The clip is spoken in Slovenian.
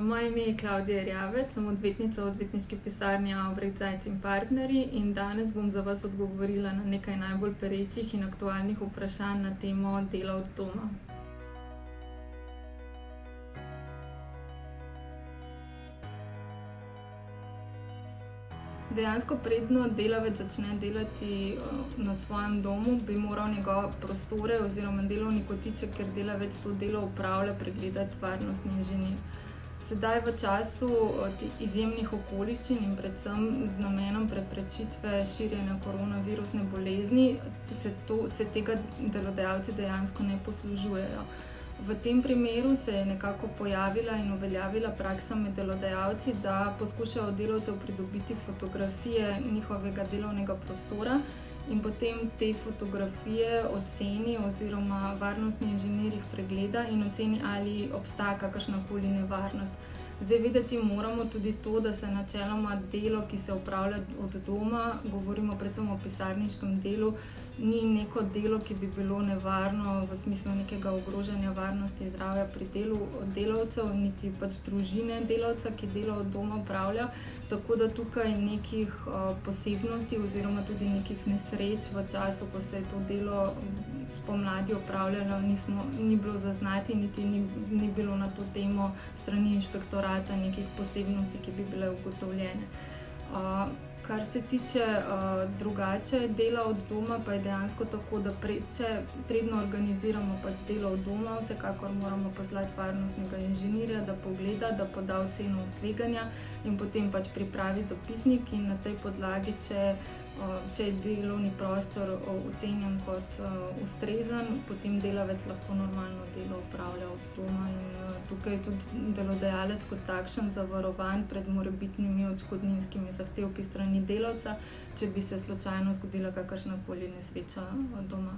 Moje ime je Klavdija Erjavec, sem odvetnica v odvetniški pisarni Avbrecht, Zajc in partnerji in danes bom za vas odgovorila na nekaj najbolj perečih in aktualnih vprašanj na temo dela od doma. Dejansko predno delavec začne delati na svojem domu, bi moral njegove prostore oziroma delovni kotiček, kjer delavec to delo opravlja, pregledati varnostni inženir. Sedaj v času izjemnih okoliščin in predvsem z namenom preprečitve širjenja koronavirusne bolezni se tega delodajalci dejansko ne poslužujejo. V tem primeru se je nekako pojavila in uveljavila praksa med delodajalci, da poskušajo od delavcev pridobiti fotografije njihovega delovnega prostora in potem te fotografije oceni oziroma varnostni inženir jih pregleda in oceni, ali obstaja kakršnakoli nevarnost. Zdaj vedeti moramo tudi to, da se načeloma delo, ki se opravlja od doma, govorimo predvsem o pisarniškem delu, ni neko delo, ki bi bilo nevarno v smislu nekega ogrožanja varnosti zdravja pri delu delavcev, niti pač družine delavca, ki delo od doma opravlja. Tako da tukaj nekih posebnosti oziroma tudi nekih nesreč v času, ko se je to delo spomladi opravljalo, ni bilo zaznati, niti ni bilo na to temo strani inšpektorata nekih posebnosti, ki bi bile ugotovljene. Kar se tiče drugače dela od doma, pa je dejansko tako, da predno organiziramo pač delo od doma, vsekakor moramo poslati varnostnega inženirja, da pogleda, da poda oceno tveganja in potem pač pripravi zapisnik in na tej podlagi, če je delovni prostor ocenjen kot ustrezen, potem delavec lahko normalno delo opravlja od doma in tukaj je tudi delodajalec kot takšen zavarovan pred morebitnimi odškodninskimi zahtevki strani delavca, če bi se slučajno zgodila kakršnakoli nesreča doma.